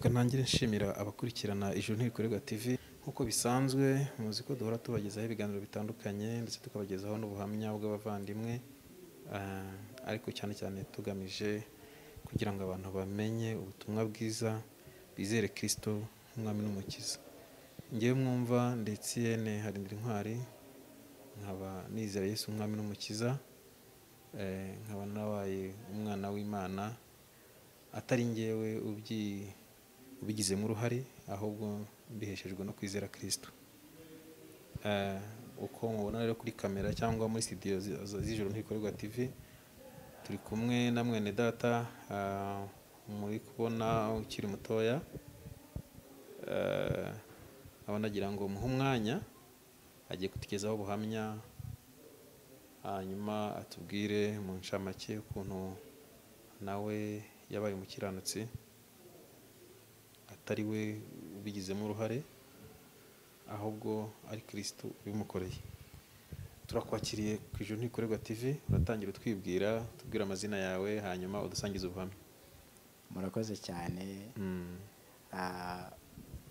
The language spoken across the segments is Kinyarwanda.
reka ntangire nshimira abakurikirana Ijuru Ntirikorerwa TV nk'uko bisanzwe muzi ko duhora tubagezaho ibiganiro bitandukanye ndetse tukabagezaho n'ubuhamya bw'abavandimwe ariko cyane cyane tugamije kugira ngo abantu bamenye ubutumwa bwiza bizere Kristo nk'umwami n'umukiza. Ngewe mwumva ndetse Harindira Intwari nkaba nizera Yesu umwami n'umukiza, nkaba nabaye umwana w'Imana atari ngewe ubigizemo uruhare ahubwo mbiheshejwe no kwizera Kristo. Uko mubona rero kuri kamera cyangwa muri studio z'Ijuru Ntirikorerwa TV turi kumwe na mwene data muri kubona ukiri mutoya, abanagira ngo muhe umwanya agiye kutugezaho ubuhamya hanyuma atubwire mu ncamake ukuntu nawe yabaye umukiranutsi atari we ubigizemo uruhare ahubwo ari Kristo ubimukoreye. Turakwakiriye ku Ijuru Ntirikorerwa TV, uratangira utwibwira, tubwira amazina yawe hanyuma udusangize ubuhamya. Murakoze cyane.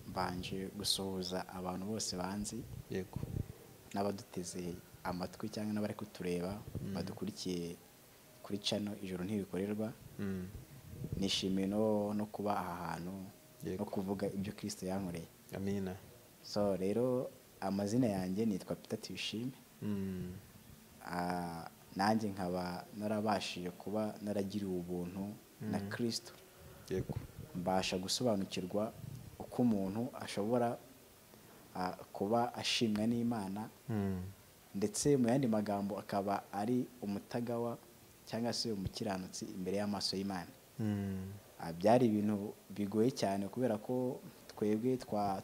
Mbanje gusuhuza abantu bose banzi, Yego. n'abaduteze amatwi cyangwa n'abari kutureba badukurikiye kuri channel Ijuru Ntirikorerwa. Nishimiye no kuba aha hantu no kuvuga ibyo Kristo yankoreye. Amina. So rero amazina yanjye nitwa Peter Tuyishime. Nanjye nkaba narabashije kuba naragiriwe ubuntu na Kristo. Yego. Mbasha gusobanukirwa uko umuntu ashobora kuba ashimwa n'Imana, ndetse mu yandi magambo akaba ari umutagawa cyangwa se umukiranutsi imbere y'amaso y'Imana. Byari ibintu bigoye cyane kubera ko twebwe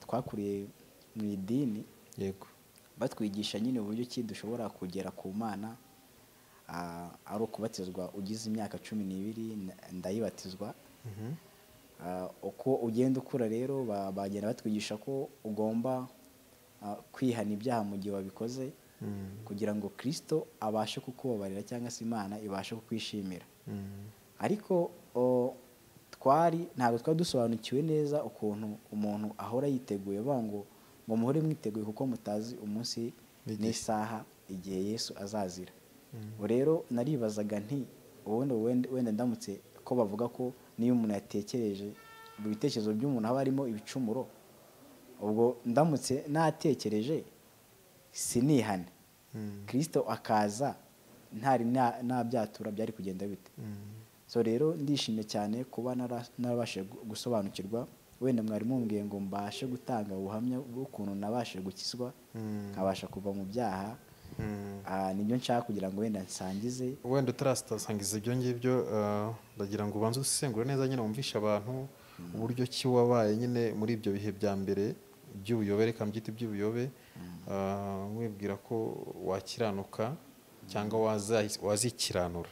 twakuriye mu idini. Yego. Batwigisha nyine uburyo ki dushobora kugera ku Mana, ari ukubatizwa ugize imyaka 12 ndayibatizwa. Uko ugenda ukura rero bagenda batwigisha ko ugomba kwihana ibyaha mu gihe wabikoze kugira ngo Kristo abashe kukubabarira cyangwa se Imana ibashe kukwishimira. Ariko ntabwo twari dusobanukiwe neza ukuntu umuntu ahora yiteguye, bavuga ngo muhore mwiteguye kuko mutazi umunsi n'isaha igihe Yesu azazira. Rero naribazaga nti wenda ndamutse ko bavuga ko niyo umuntu yatekereje mu bitekerezo by'umuntu haba harimo ibicumuro, ubwo ndamutse natekereje sinihane Kristo akaza ntari nabyatura byari kugenda bite? So rero ndishimye cyane kuba narabashe gusobanukirwa. Wenda mwari mumbwiye ngo mbashe gutanga ubuhamya bw'ukuntu nabashe gukizwa nkabasha kuva mu byaha. Nibyo nshaka kugira ngo wenda nsangize. Wenda utarasangiza ibyo ngibyo, ndagira ngo ubanze usengure neza nyine wumvisha abantu uburyo ki wabaye nyine muri ibyo bihe bya mbere by'ubuyobe, reka mbyite by'ubuyobe, wibwira ko wakiranuka cyangwa wazikiranura,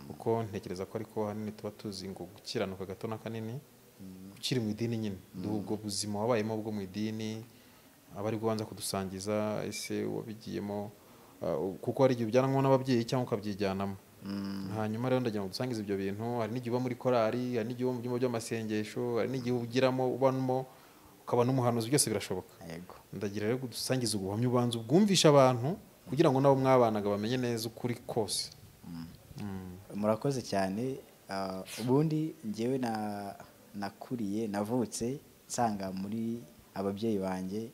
kuko ntekereza ko ariko hanini tuba tuzi ngo gukiranuka gato na kanini ukiri mu idini nyine. Ubwo buzima wabayemo bwo mu idini abari kubanza kudusangiza ese wabigiyemo, kuko hari igihe ujyanamo n'ababyeyi cyangwa ukabyijyanamo. Hanyuma rero ndagira ngo dusangize ibyo bintu. Hari n'igihe uba muri korari, hari n'igihe uba mu byumba by'amasengesho, hari n'igihe ugiramo ubamo ukaba n'umuhanuzi, byose birashoboka. Yego. Ndagira rero dusangize ubuhamya ubanza ubwumvisha abantu kugira ngo nabo mwabanaga bamenye neza ukuri kose. Murakoze cyane. Ubundi ngewe nakuriye navutse nsanga muri ababyeyi banjye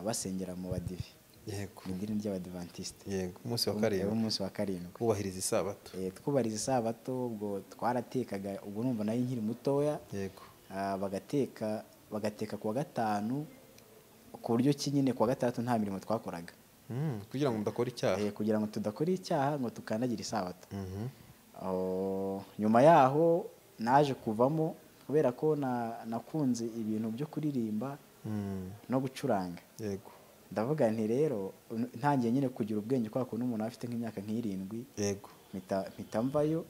basengera mu badive. Yego. Mu idini ry'Abadiventiste. Yego. Umunsi wa karindwi. Kubahiriza isabato. Twubahiriza isabato. Ubwo twaratekaga, ubwo numva nayo nkiri mutoya. Yego. Bagateka kuwa gatanu, ku buryo ki nyine kuwa gatandatu nta mirimo twakoraga. Kugira ngo mudakora icyaha. Kugira ngo tudakora icyaha ngo tukandagira isabato. Nyuma yaho naje kuvamo kubera ko nakunze ibintu byo kuririmba no gucuranga. Yego. Ndavuga nti rero ntangiye nyine kugira ubwenge kwa ko n'umuntu afite nk'imyaka nk'irindwi. Yego. Mpita mvayo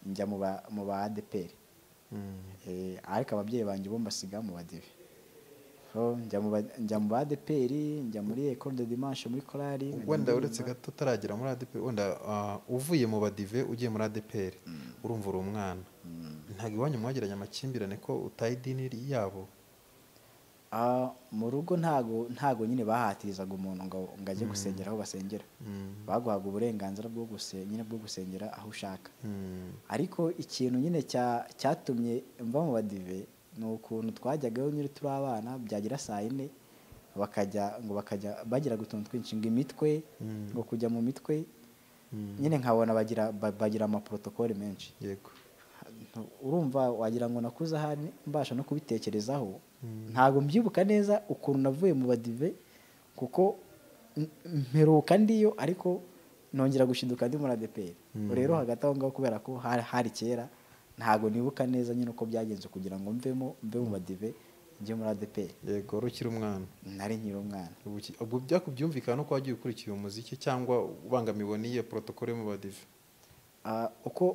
njya mu ba ADPR. Ariko ababyeyi banjye bo mbasiga mu badive. Njya mu ba ADPR, njya muri École de Dimanche muri korari. Wenda uretse gato utaragera muri ADPR, wenda uvuye mu badive ugiye muri ADPR urumva uri umwana. ntabwo iwanyu mwagiranye amakimbirane ko utaye idini yabo? Mu rugo ntago nyine bahatirizaga umuntu ngo ajye gusengera aho basengera. Baguhaga uburenganzira bwo gusengera aho ushaka. Ariko ikintu nyine cyatumye mva mu badive ni ukuntu twajyagaho nyine turi abana, byagira saa yine bakajya bagira utuntu twinshi ngo imitwe, ngo kujya mu mitwe nyine nkabona bagira amaprotokole menshi. Yego. Urumva wagira ngo nakuze ahari mbasha no kubitekerezaho. Ntago mbyibuka neza ukuntu navuye mu badive, kuko mperuka ndiyo ariko nongera gushiduka ndi muri ADEPR. Rero hagati aho ngaho kubera ko hari kera, ntago nibuka neza nyine uko byagenze kugira ngo mve mu badive njye muri ADEPR. Yego, wari ukiri umwana? Nari nkiri umwana. Ubwo byakubyumvikana no ko wagiye ukurikiye umuziki cyangwa ubangamiwe n'iyo protokole mu badive?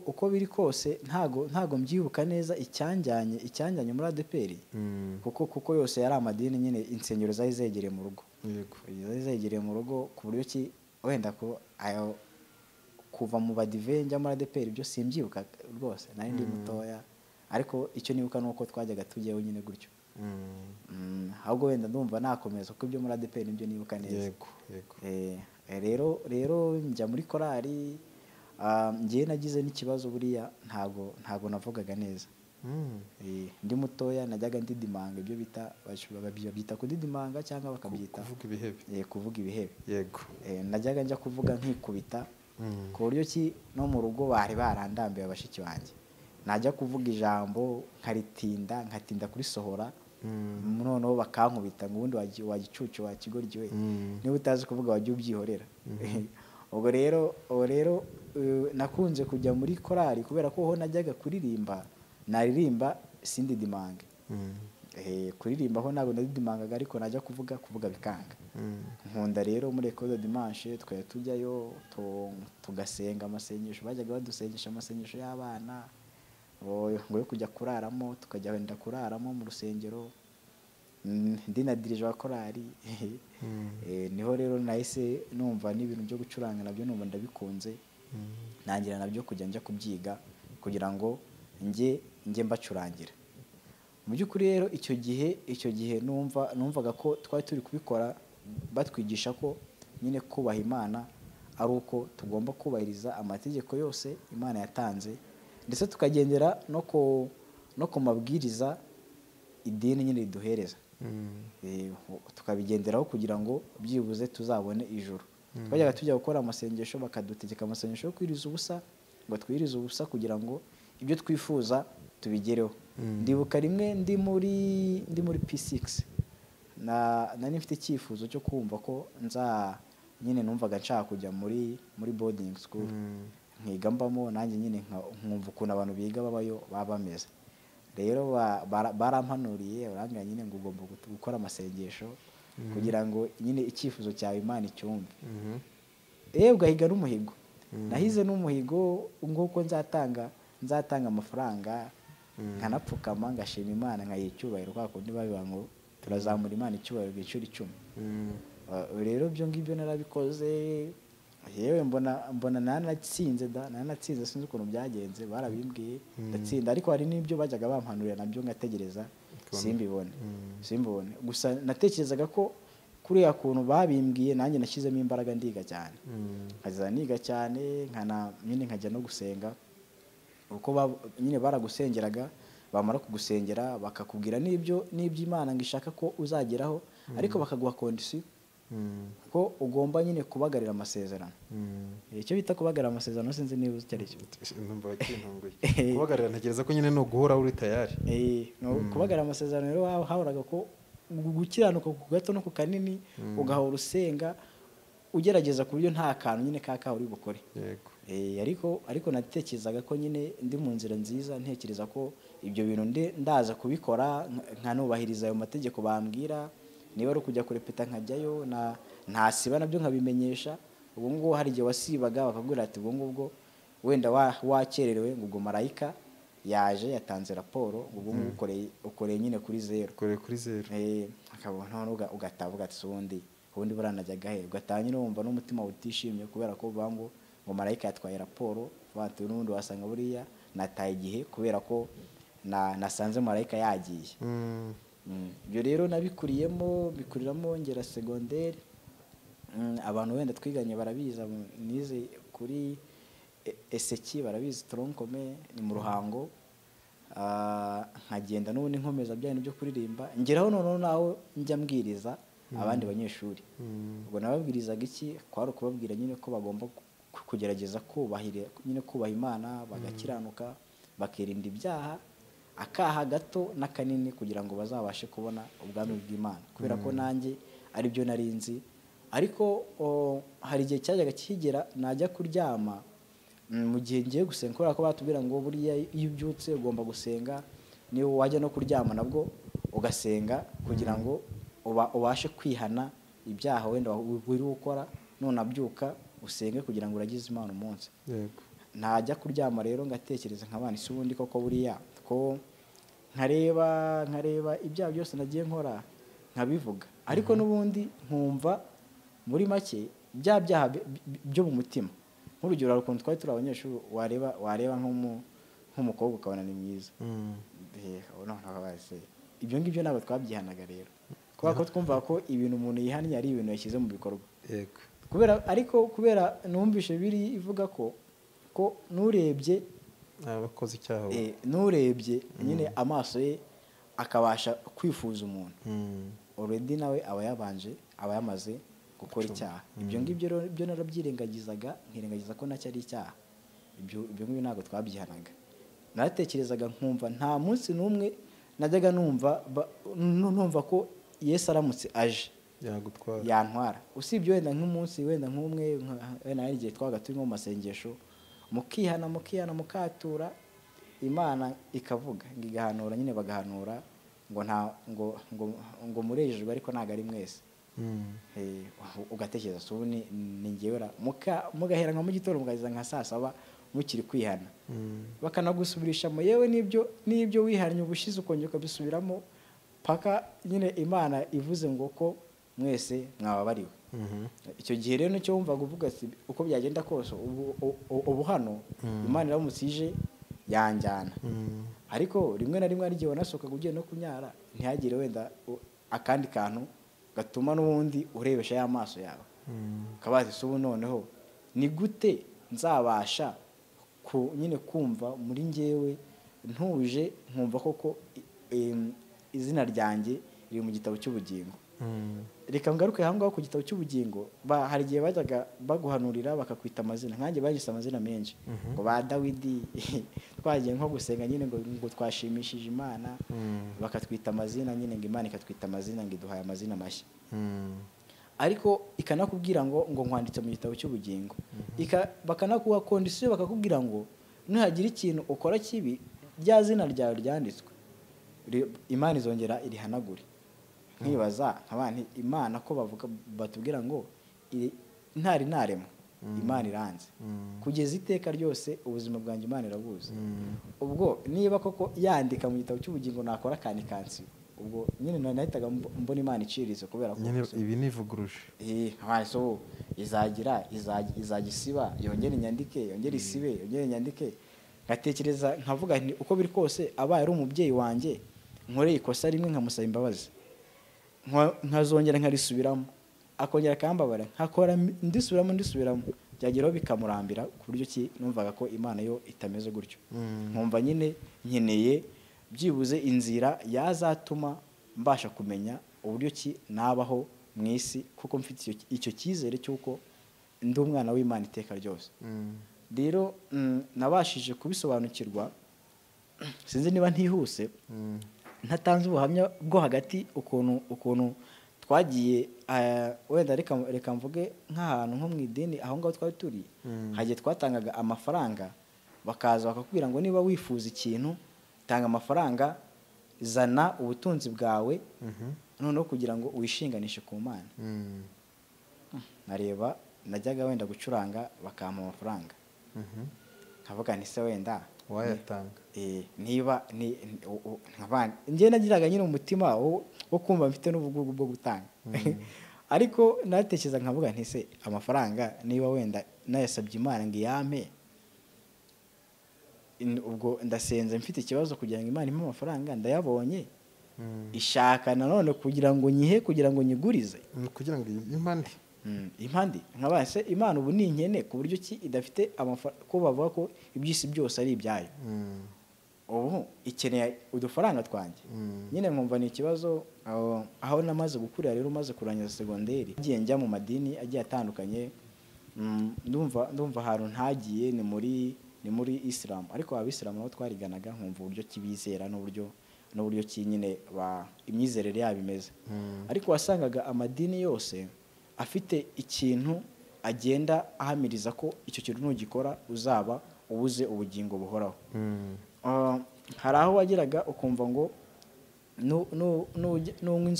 Uko biri kose ntago mbyibuka neza icyanjyanye muri ADEPR, kuko yose yari amadini nyine, insengero zari zegereye mu rugo. Yego. Zari zegereye mu rugo ku buryo ki wenda ko ayo kuva mu badive njya muri ADEPR ibyo simbyibuka rwose, nari ndi mutoya, ariko icyo nibuka nuko twajyaga tujyeho nyine gutyo. Ahubwo wenda ndumva nakomeza kuko ibyo muri ADEPR nibyo nibuka neza. Yego. Rero njya muri korali. Ngiye nagize n'ikibazo buriya, ntago navugaga neza. Ndi mutoya najyaga ndidimanga, ibyo babyita kudidimanga cyangwa bakabyita kuvuga ibihebe. Yego. Najyaga njya kuvuga nkikubita, ku buryo ki no mu rugo bari barandambiwe bashiki banjye. Najya kuvuga ijambo nkatinda kurisohora, noneho bakankubita ngo ubundi wagicucu wakigoryi we, niba utazi kuvuga wajya ubyihorera. Ubwo rero nakunze kujya muri korali kubera ko ho najyaga kuririmba, naririmba sindidimange. Kuririmba ho ntabwo nadidimangaga, ariko najya kuvuga bikanga. Nkunda rero muri Ecole de Dimanche twari tujyayo tugasenga amasengesho, bajyaga badusengesha amasengesho y'abana ngo yo kujya kuraramo, tukajya wenda kuraramo mu rusengero. Ndi na dirige wa korali. Niho rero nahise numva n'ibintu byo gucuranga nabyo numva ndabikunze, nangira nabyo kujya njya kubyiga kugira ngo njye mbacurangira. Mu by'ukuri rero icyo gihe numvaga ko twari turi kubikora batwigisha ko nyine kubaha Imana ari uko tugomba kubahiriza amategeko yose Imana yatanze, ndetse tukagendera no ku mabwiriza idini nyine riduhereza. Tukabigenderaho kugira ngo byibuze tuzabone ijuru. Twajyaga tujya gukora amasengesho, bakadutegeka amasengesho yo kwiriza ubusa, ngo twirize ubusa kugira ngo ibyo twifuza tubigereho. Ndibuka rimwe ndi muri P6 nari mfite icyifuzo cyo kumva ko nyine numvaga nshaka kujya muri boarding school, nkiga mbamo nanjye nyine nkumva ukuntu abantu biga babayo baba bameze. Rero barampanuriye barambwira nyine ngo ugomba gukora amasengesho kugira ngo nyine icyifuzo cyawe Imana icyumve. Ugahiga n'umuhigo. Nahize n'umuhigo nguko nzatanga amafaranga, nkanapfukama ngashima Imana nkayiha icyubahiro, kwa kundi babivuga ngo turazamura Imana icyubahiro inshuro 10. Rero ibyo ngibyo narabikoze, yewe mbona nanatsinze sinzi ukuntu byagenze, barabimbwiye ndatsinda, ariko hari n'ibyo bajyaga bampanurira nabyo ngategereza simbibone. Gusa natekerezaga ko kuriya kuntu babimbwiye nanjye nashyizemo imbaraga ndiga cyane, nkaza niga cyane, nyine nkajya no gusenga, uko nyine baragusengeraga, bamara kugusengera bakakubwira n'ibyo Imana ngo ishaka ko uzageraho, ariko bakaguha kondisiyo ko ugomba nyine kubagarira amasezerano. Icyo bita kubagarira amasezerano sinzi niba uzi icyo ari cyo. Kubagarira ntekereza ko nyine no guhora uri tayari. Kubagarira amasezerano rero hahoraga ko gukiranuka ku gato no ku kanini, ugahora usenga ugerageza ku buryo nta kantu nyine kaka uri bukore. Ariko natekerezaga ko nyine ndi mu nzira nziza, ntekereza ko ibyo bintu ndaza kubikora, nkanubahiriza ayo mategeko bambwira. Niba ari ukujya kurepeta nkajyayo, ntasiba nabyo nkabimenyesha. Ubwo ngubwo hari igihe wasibaga bakabwira ati ubwo ngubwo wenda wakererewe, ngo ubwo marayika yaje yatanze raporo, ubwo ngubwo ukoreye nyine kuri 0. Akabona ugatavuga ati ubundi buranajyaga he, ugataha nyine wumva n'umutima utishimye kubera ko uvuga ngo marayika yatwaye raporo, n'ubundi wasanga buriya nataye igihe kubera ko nasanze marayika yagiye. Ibyo rero nabikuriramo ngera segonderi. Abantu wenda twiganye barabizi, nize kuri eseki barabizi, tronkome ni mu Ruhango. Nkagenda n'ubundi nkomeza bya bintu byo kuririmba, ngeraho noneho nawe njya mbwiriza abandi banyeshuri. Ubwo nababwirizaga iki? Kwari ukubabwira nyine ko bagomba kugerageza kubaha Imana, bagakiranuka, bakirinda ibyaha, akaha gato n'akanini, kugira ngo bazabashe kubona ubwami bw'Imana. Kubera ko nanjye ari byo nari nzi. Ariko hari igihe cyajyaga kigera najya kuryama, mu gihe ngiye gusenga, kubera ko batubwira ngo buriya iyo ubyutse ugomba gusenga, niyo wajya no kuryama nabwo ugasenga, kugira ngo ubashe kwihana ibyaha wenda wiri gukora, none abyuka usenge kugira ngo uragize Imana umunsi. Najya kuryama rero ngatekereza nk'abana, isi ubundi koko buriya ko nkareba ibyaha byose nagiye nkora nkabivuga, ariko n'ubundi nkumva muri make bya byaha byo mu mutima. Nk'urugero, hari ukuntu twari turi abanyeshuri, wareba nk'umukobwa ukabona ni mwiza, ibyo ngibyo ntabwo twabyihanaga rero, kubera ko twumva ko ibintu umuntu yihannye ari ibintu yashyize mu bikorwa. Kubera numvishe biri ivuga ko nurebye abakoze icyaha, nurebye nyine amaso ye akabasha kwifuza umuntu, already nawe aba yamaze gukora icyaha. Ibyo ngibyo rero byo narabyirengagizaga, nkirengagiza ko nacyo ari icyaha. Ibyo ngibyo ntabwo twabyihanaga. Naratekerezaga nkumva nta munsi n'umwe najyaga numva ko Yesu aramutse aje yantwara, usibye wenda nk'umunsi wenda nk'umwe, wenda hari igihe twabaga turi mu masengesho, mukihana mukatura, Imana ikavuga ngo igahanura, nyine bagahanura ngo murejejwe, ariko ntabwo ari mwese. Ugatekereza se ubu ni ngewe mugahera nka mu gitondo mugaheza nka saa saba mukiri kwihana, bakanagusubirishamo yewe n'ibyo wihannye ubushize ukongera ukabisubiramo, paka nyine Imana ivuze ngo ko mwese mwababariwe. Icyo gihe rero nicyo wumvaga uvuga ati uko byagenda kose ubu hano Imana iramutse ije yanjyana. Ariko rimwe na rimwe hari igihe wanasohokaga ugiye no kunyara, ntihagire wenda akandi kantu gatuma n'ubundi urebesha ya maso yawe, ukabaza ese ubu noneho ni gute nzabasha nyine kumva muri njyewe ntuje, nkumva koko izina ryanjye riri mu gitabo cy'ubugingo. Reka ngaruke aho ngaho ku gitabo cy'ubugingo. Hari igihe bajyaga baguhanurira bakakwita amazina, nkanjye bagise amazina menshi, ngo ba Dawidi twagiye nko gusenga nyine ngo twashimishije Imana, bakatwita amazina nyine, ngo Imana ikatwita amazina, ngo iduhaye amazina mashya. Ariko ikanakubwira ngo nkwanditse mu gitabo cy'ubugingo, bakanakuha kondisiyo, bakakubwira ngo nuhagira ikintu ukora kibi, rya zina ryawe ryanditswe, Imana izongera irihanagure. Nkibaza abana Imana ko batubwira ngo ntari narema, Imana iranze kugeza iteka ryose, ubuzima bwanjye Imana irabuzi. Ubwo niba koko yandika mu gitabo cy'ubugingo nakora kandi kansi, ubwo nyine nahitaga mbona Imana icirize, kubera ko ibi nivuguruje so izagisiba, yongere inyandike, yongere isibe, yongere inyandike. Ngatekereza nkavuga nti uko biri kose abaye ari umubyeyi wanjye, nkoreye ikosa rimwe nkamusaba imbabazi, nkazongera nkarisubiramo, akongera akambabara, nkakora ndisubiramo, byageraho bikamurambira, ku buryo ki numvaga ko Imana yo itameze gutyo. Nkumva nyine nkeneye byibuze inzira yazatuma mbasha kumenya uburyo ki nabaho mu isi, kuko mfite icyo cyizere cy'uko ndi umwana w'Imana iteka ryose. Rero nabashije kubisobanukirwa, sinzi niba ntihuse, ntatanze ubuhamya bwo hagati, ukuntu twagiye wenda reka mvuge nk'ahantu nko mu idini aho ngaho twari turi, hagiye twatangaga amafaranga, bakaza bakakubwira ngo niba wifuza ikintu tanga amafaranga, zana ubutunzi bwawe, noneho kugira ngo wishinganishe ku Mana. Nareba najyaga wenda gucuranga bakampa amafaranga, nkavuga nti se wenda wayatanga, niba njye nagiraga nyine umutima wo kumva mfite n'ubugugu bwo gutanga. Ariko natekereza nkavuga nti se amafaranga niba wenda nayasabye Imana ngo iyampe, ubwo ndasenze mfite ikibazo kugira ngo Imana impe amafaranga, ndayabonye ishaka nanone kugira ngo nyihe, kugira ngo nyigurize, kugira ngo impande impande nkabaye se Imana ubu ni inkene ku buryo ki idafite ko bavuga ko iby'isi byose ari ibyayo, ubu ikeneye udufaranga twanjye. Nyine nkumva ni ikibazo. Aho namaze gukurira rero, maze kurangiza segonderi, ngiye njya mu madini agiye atandukanye. Ndumva ahantu ntagiye ni muri Islam, ariko abisilamu nabo twariganaga, nkumva uburyo kibizera n'uburyo ki nyine imyizerere yabo imeze. Ariko wasangaga amadini yose afite ikintu agenda ahamiriza ko icyo kintu nugikora uzaba ubuze ubugingo buhoraho. Hari aho wageraga ukumva ngo nunywa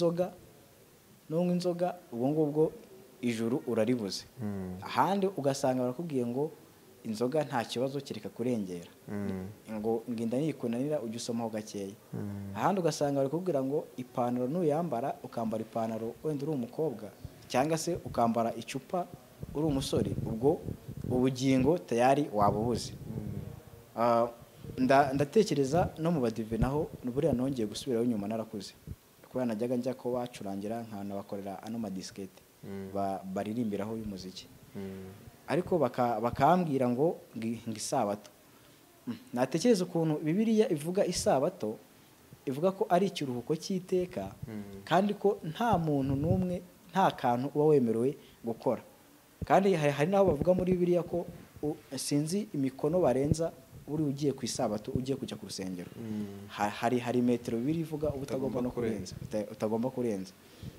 inzoga ubwo ngubwo ijuru uraribuze. Ahandi ugasanga barakubwiye ngo inzoga nta kibazo kereka kurengera, ngo inda nikunanira ujye usomaho gakeya. Ahandi ugasanga barakubwira ngo ipantaro nuyambara, ukambara ipantaro wenda uri umukobwa, cyangwa se ukambara icupa uri umusore, ubwo ubugingo tayari wabubuze. Ndatekereza no mu badive naho buriya nongeye gusubirayo nyuma narakuze, kubera najyaga njya ko bacurangira nkana bakorera ano madiskete baririmbiraho y'umuziki, ariko bakambwira ngo isabato. Natekereza ukuntu Bibiliya ivuga isabato, ivuga ko ari ikiruhuko cy'iteka, kandi ko nta muntu n'umwe, nta kantu uba wemerewe gukora. Kandi hari n'aho bavuga muri Bibiliya ko sinzi imikono barenza uri ugiye ku isabato, ugiye kujya ku rusengero. Hari metero 2 ivuga utagomba no kurenza, utagomba kurenza.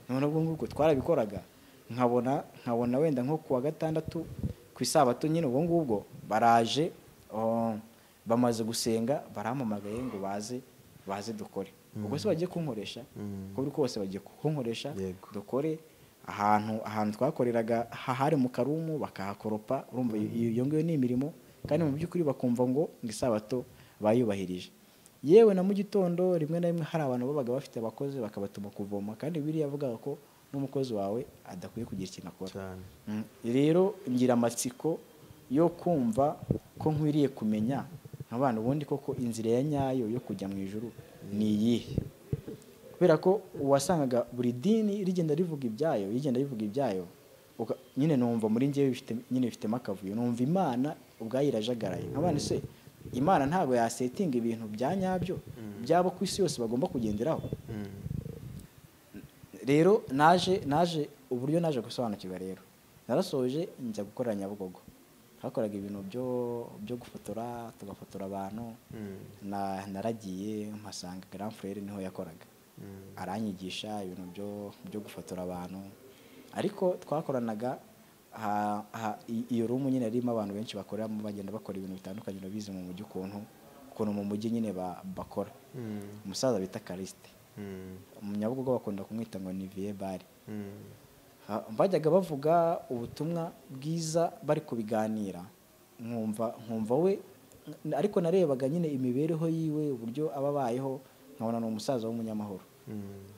None ubwo ngubwo twarabikoraga, nkabona wenda nko kuwa gatandatu ku isabato nyine, ubwo ngubwo baraje bamaze gusenga, barampamagaye ngo baze dukore. Ubwo se bagiye kunkoresha, uko kose bagiye kunkoresha dukore. Ahantu twakoreraga hari mu Karumu, bakahakoropa. Urumva iyo ngiyo ni imirimo, kandi mu by'ukuri bakumva ngo isabato bayubahirije. Yewe na mu gitondo rimwe na rimwe hari abantu babaga bafite abakozi bakabatuma kuvoma, kandi Bibiliya yavugaga ko n'umukozi wawe adakwiye kugira ikintu akora. Rero ngira amatsiko yo kumva ko nkwiriye kumenya nk'abantu ubundi koko inzira ya nyayo yo kujya mu ijuru ni iyihe. Kubera ko wasangaga buri dini rigenda rivuga ibyayo, nyine numva muri njyewe bifitemo akavuyo, numva Imana ubwayo irajagaraye. Nk'abandi se Imana ntabwo yasetinga ibintu bya nyabyo byabo ku isi yose bagomba kugenderaho. Rero naje uburyo naje gusobanukirwa, rero narasoje njya gukorera Nyabugogo. Hakoraga ibintu byo gufotora, tugafotora abantu. Naragiye mpasanga Grand Frère niho yakoraga, aranyigisha ibintu byo gufotora abantu. Ariko twakoranaga iyo rumu nyine yarimo abantu benshi bakoreramo, bagenda bakora ibintu bitandukanye, bize mu mujyi ukuntu mu mujyi nyine bakora. Umusaza bita Kariste, mu Nyabugogo bakunda kumwita ngo ni Vie Bari. Bajyaga bavuga ubutumwa bwiza bari kubiganira, nkumva we, ariko narebaga nyine imibereho yiwe, uburyo ababayeho, nkabona ni umusaza w'umunyamahoro.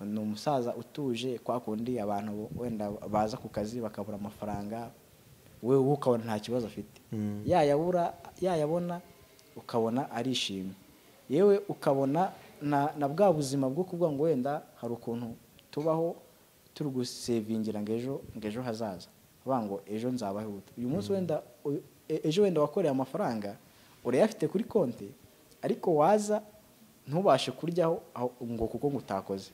Ni umusaza utuje, kwa kundi abantu wenda baza ku kazi bakabura amafaranga, we ukabona nta kibazo afite. Yayabona ukabona arishimye. Yewe ukabona na bwa buzima bwo kuvuga ngo wenda hari ukuntu tubaho turi gusevingira ngo ejo hazaza, bavuga ngo ejo nzabaho. Uyu munsi wenda ejo wenda wakoreye amafaranga urayafite kuri konti, ariko waza ntubashe kuryaho ngo kuko ngutakoze.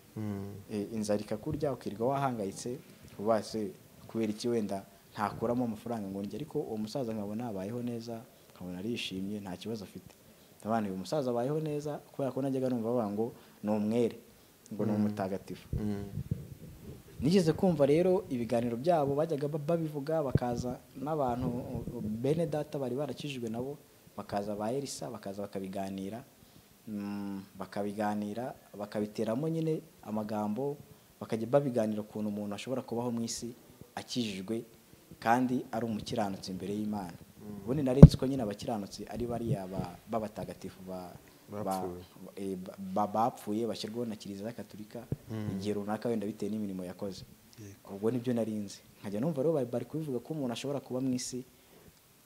Inzara ikakurya, ukirirwa wahangayitse, ubase kubera iki wenda ntakuramo amafaranga ngo njye. Ariko uwo musaza nkabona abayeho neza, nkabona arishimye, nta kibazo afite. Abana uyu musaza abayeho neza, kubera ko najyaga numva bavuga ngo ni umwere, ngo ni umutagatifu. Nigeze kumva rero ibiganiro byabo bajyaga babivuga, bakaza n'abantu bene data bari barakijijwe nabo, bakaza ba Elisa, bakaza bakabiganira, bakabiteramo nyine amagambo, bakajya babiganira ukuntu umuntu ashobora kubaho mu isi akijijwe kandi ari umukiranutsi imbere y'Imana. Ubundi narinzi ko nyine abakiranutsi ari bariya b'abatagatifu bapfuye bashyirwaho na Kiliziya Gatolika igihe runaka, wenda bitewe n'imirimo yakoze. Ubwo nibyo narinzi, nkajya numva rero bari kubivuga ko umuntu ashobora kuba mu isi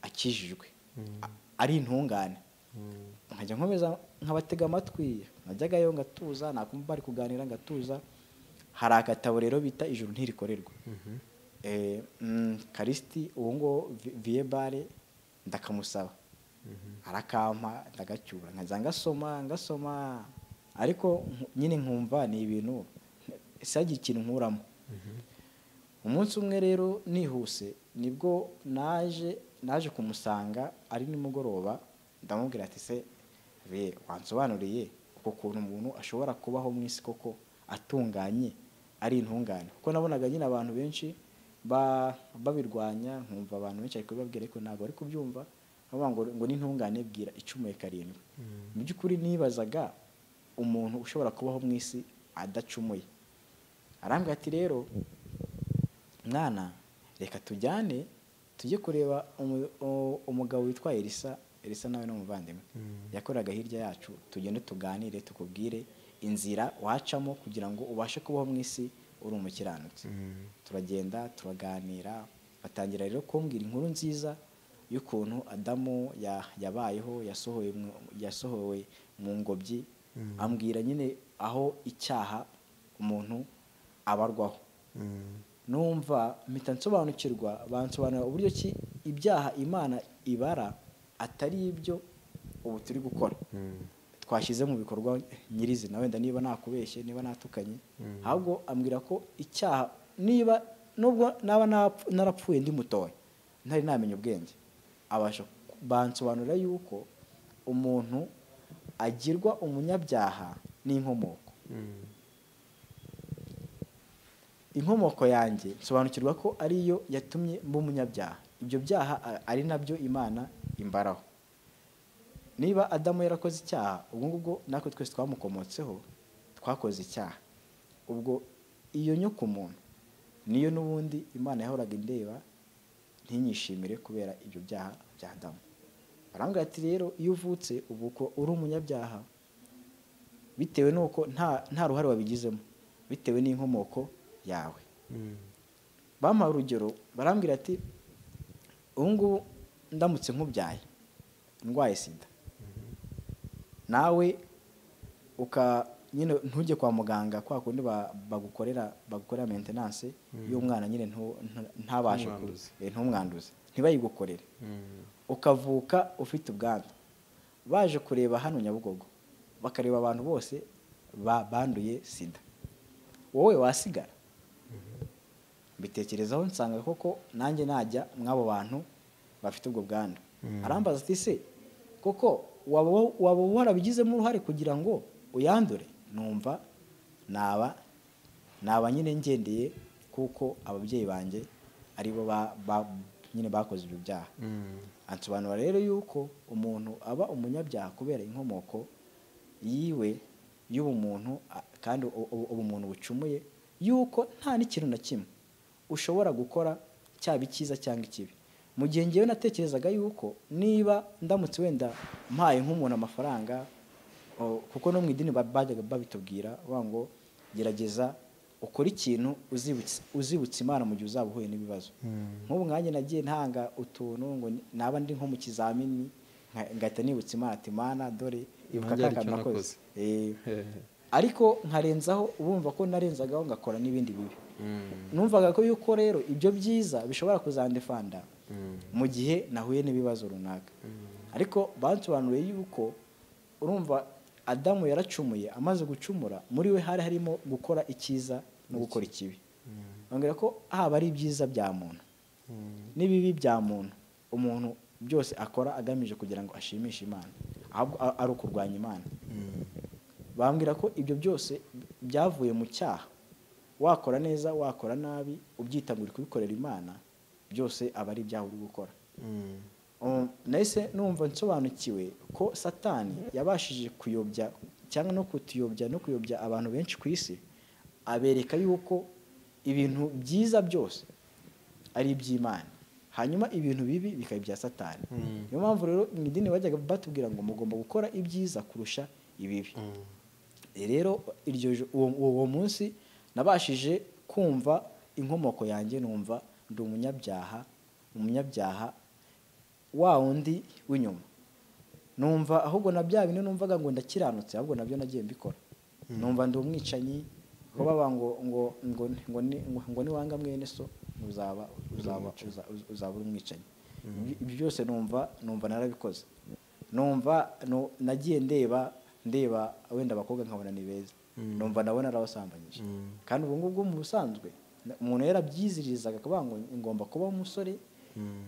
akijijwe, ari intungane, nkajya nkomeza nkabatega amatwi, najyagayo ngatuza, nakumva bari kuganira ngatuza. Hari agatabo rero bita Ijuru ntirikorerwa, Karisiti uwo ngo Viebale ndakamusaba, arakampa ndagacyura, nkaza ngasoma ariko nyine nkumva ni ibintu sagira ikintu nkuramo. Umunsi umwe rero nihuse nibwo naje kumusanga ari nimugoroba, ndamubwira ati se wansobanuriye uko kuntu umuntu ashobora kubaho mu isi koko atunganye ari intungane, kuko nabonaga nyine abantu benshi babirwanya, nkumva abantu benshi ariko babwira ariko ntabwo ari kubyumva, bavuga ngo n'intungane bwira icumuye karindwi. Mu by'ukuri nibazaga umuntu ushobora kubaho mu isi adacumuye. Arambwira ati rero mwana, reka tujyane tujye kureba umugabo witwa Elisa nawe ni umuvandimwe, yakoraga hirya yacu, tugende tuganire tukubwire inzira wacamo kugira ngo ubashe kubaho mu isi uri umukiranutsi. Turagenda turaganira, batangira rero kumbwira inkuru nziza y'ukuntu Adamu yabayeho, yasohowe mu ngobyi, ambwira nyine aho icyaha umuntu abarwaho. Numva mpita nsobanukirwa, bansobanurira uburyo ki ibyaha Imana ibara atari ibyo ubu turi gukora, twashyize mu bikorwa nyirizina. Wenda niba nakubeshye, niba natukanye, ahubwo ambwira ko icyaha nubwo naba narapfuye ndi mutoya ntari namenya ubwenge, bansobanurira yuko umuntu agirwa umunyabyaha n'inkomoko. Inkomoko yanjye nsobanukirwa ko ariyo yatumye mba umunyabyaha, ibyo byaha ari nabyo Imana imbaraho. Niba Adamu yarakoze icyaha, ubwo ngubwo natwe twese twamukomotseho twakoze icyaha, ubwo iyo nyoko muntu niyo n'ubundi Imana yahoraga indeba ntinyishimire kubera ibyo byaha bya Adamu. Barambwira ati rero iyo uvutse ubu ko uri umunyabyaha bitewe n'uko nta ruhare wabigizemo, bitewe n'inkomoko yawe. Bampaye urugero, barambwira ati ubu ngubu ndamutse nkubyaye ndwaye sida, nawe nyine ntujye kwa muganga, kwa kundi bagukorera maintenance y'umwana nyine ntabashe ntumwanduze, ntibayigukorere, ukavuka ufite ubwandu. Baje kureba hano Nyabugogo bakareba abantu bose banduye sida, wowe wasigara? Mbitekerezaho nsanga koko nanjye najya mw'abo bantu bafite ubwo bwandu. Arambaza ati se koko waba warabigizemo uruhare kugira ngo uyandure? Numva naba nyine ngendeye kuko ababyeyi banjye aribo nyine bakoze ibyo byaha. Ansobanura rero yuko umuntu aba umunyabyaha kubera inkomoko yiwe y'ubumuntu, kandi ubumuntu bucumuye, yuko nta n'ikintu na kimwe ushobora gukora cyaba icyiza cyangwa ikibi. Mu gihe ngewe natekerezaga yuko niba ndamutse wenda mpaye nk'umuntu amafaranga, kuko no mu idini bajyaga babitubwira ngo gerageza ukora ikintu uzibutsa Imana mu gihe uzaba uhuye n'ibibazo. Nk'ubu nkanjye nagiye ntanga utuntu ngo naba ndi nko mu kizamini, ngahita nibutsa Imana ati Mana dore ibuka kantu nakoze. Ariko nkarenzaho, ubumva ko narenzagaho ngakora n'ibindi bibi. Numvaga ko yuko rero ibyo byiza bishobora kuzandefanda mu gihe nahuye n'ibibazo runaka. Ariko bansobanuriye yuko urumva Adamu yaracumuye, amaze gucumura muri we hari harimo gukora icyiza no gukora ikibi. Bambwira ko haba ari ibyiza bya muntu n'ibibi bya muntu, umuntu byose akora agamije kugira ngo ashimishe Imana, ahubwo ari ukurwanya Imana. Bambwira ko ibyo byose byavuye mu cyaha, wakora neza wakora nabi, ubyita ngo uri kubikorera Imana, byose aba ari ibyaha uri gukora. Nahise numva nsobanukiwe ko Satani yabashije kuyobya cyangwa no kutuyobya no kuyobya abantu benshi ku isi, abereka yuko ibintu byiza byose ari iby'Imana, hanyuma ibintu bibi bikaba ibya Satani. Niyo mpamvu rero mu idini bajyaga batubwira ngo mugomba gukora ibyiza kurusha ibibi. Rero uwo munsi nabashije kumva inkomoko yanjye, numva ndi umunyabyaha wa wundi w'inyuma. numva ahubwo na bya bintu numvaga ngo ndakiranutse ahubwo nabyo nagiye mbikora. Numva ndi umwicanyi ko baba ngo niwanga mwene so uzaba uri umwicanyi. Ibyo byose numva narabikoze. Numva nagiye ndeba wenda abakobwa nkabona ni beza, numva nabona arabasambanyije. Kandi ubu ngubwo mu busanzwe umuntu yarabyiziririzaga kuvuga ngo ngomba kuba umusore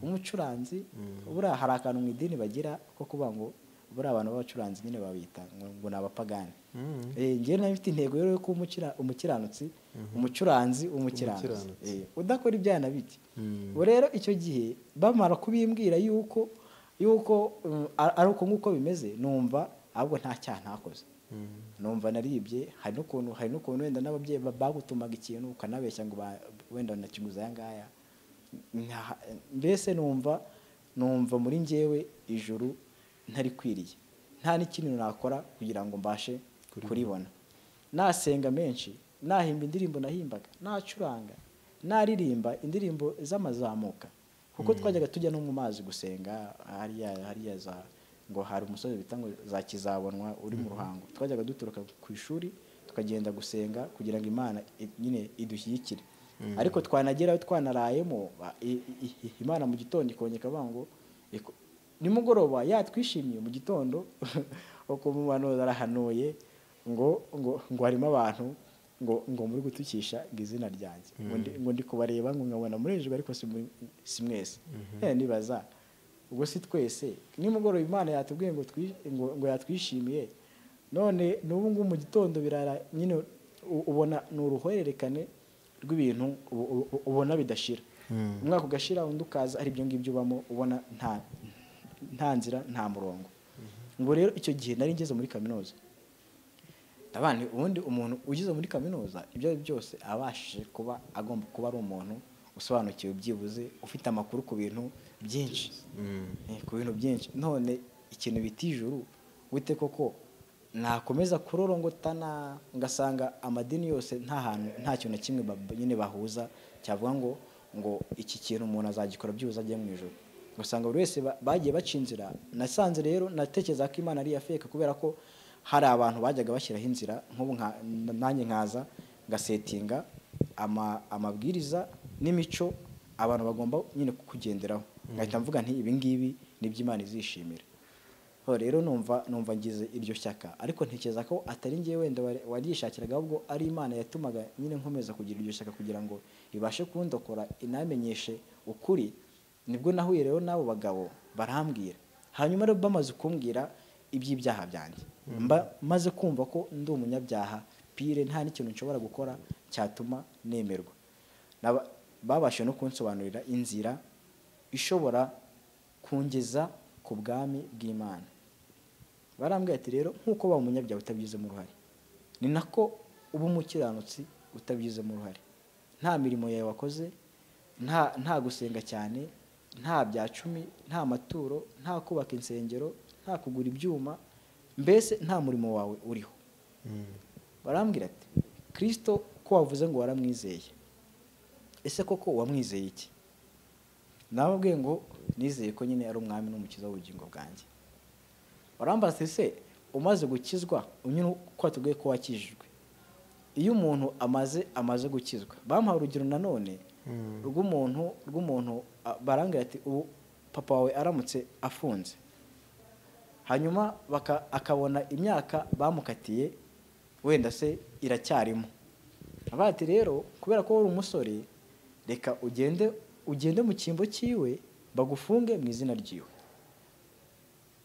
umucuranzi. Buriya hari akantu mu idini bagira ko kuvuga ngo buriya abantu b'abacuranzi nyine babita ngo ni abapagani. Njyewe nari mfite intego rero yo kuba umukiranutsi, umucuranzi, umukiranutsi udakora ibyaha na bike. Ubu rero icyo gihe bamara kubimbwira yuko ari uko nk'uko bimeze, numva ahubwo nta cyaha ntakoze. Numva naribye. Hari n'ukuntu wenda n'ababyeyi bagutumaga ikintu ukanabeshya ngo wenda nakiguza aya ngaya. Mbese numva muri njyewe ijuru ntari kwiriye, nta n'ikintu nakora kugira ngo mbashe kuribona. Nasenga menshi, nahimba indirimbo nahimbaga, nacuranga, naririmba indirimbo z'amazamuka, kuko twajyaga tujya no mu mazi gusenga hariya ngo hari umusozi bita ngo za Kizabonwa uri mu Ruhango. Twajyaga duturuka ku ishuri tukagenda gusenga kugira ngo Imana nyine idushyigikire. Ariko twanagerayo twanarayemo, Imana mu gitondo ikongera ikavuga ngo nimugoroba yatwishimiye mu gitondo uko mu bantu barahanuye ngo harimo abantu ngo muri gutukisha izina ryanjye, ngo ndi kubareba ngo nkabona murejwe ariko si mwese. Nibaza ubwo si twese nimugoroba Imana yatubwiye ngo yatwishimiye, none n'ubu ngubu mu gitondo birara nyine ubona ni uruhererekane rw'ibintu ubona bidashira. Umwaka ugashira undi ukaza ari ibyo ngibyo ubamo ubona nta nzira nta murongo. Ngo rero icyo gihe nari ngeze muri kaminuza. Abandi ubundi umuntu ugize muri kaminuza ibyo byose abashije kuba agomba kuba ari umuntu usobanukiwe byibuze, ufite amakuru ku bintu byinshi. None ikintu bita ijuru wite koko nakomeza kurorongotana ngasanga amadini yose nta kintu na kimwe nyine bahuza cyavuga ngo iki kintu umuntu azagikora byibuze ajye mu ijuru. Usanga buri wese bagiye baca inzira. Nasanze rero natekereza ko Imana ari yafeka, kubera ko hari abantu bajyaga bashyiraho inzira nk'ubu nanjye nkaza ngasetinga amabwiriza n'imico abantu bagomba nyine kugenderaho, ngahita mvuga nti ibi ngibi nibyo Imana izishimira. Rero numva ngize iryo shyaka, ariko ntekereza ko atari njyewe wenda warishakiraga, ahubwo ari Imana yatumaga nyine nkomeza kugira iryo shyaka kugira ngo ibashe kundokora inamenyeshe ukuri. Nibwo nahuye rero n'abo bagabo barambwira. Hanyuma rero bamaze kumbwira iby'ibyaha byanjye, maze kumva ko ndi umunyabyaha pire, nta n'ikintu nshobora gukora cyatuma nemerwa. Babashe no kunsobanurira inzira ishobora kungeza ku bwami bw'Imana. Barambwira ati rero nk'uko waba umunyabyaha utabigizemo uruhare, ni nako uba umukiranutsi utabigizemo uruhare. Nta mirimo yawe wakoze, nta gusenga cyane, nta bya cumi, nta maturo, nta kubaka insengero, nta kugura ibyuma, mbese nta murimo wawe uriho. Barambwira ati Kristo ko wavuze ngo waramwizeye, ese koko wamwizeye iki? Nababwiye ngo nizeye ko nyine ari umwami n'umukiza w'ubugingo bwanjye. Barambaza ese umaze gukizwa unyine ko watubwiye ko wakijijwe, iyo umuntu amaze gukizwa, bamuha urugero nanone rw'umuntu barambwira ati ubu papa wawe aramutse afunze, hanyuma akabona imyaka bamukatiye wenda se iracyarimo. Abati rero kubera ko uri umusore, reka ugende mu cyimbo cyiwe bagufunge mu izina ryiwe.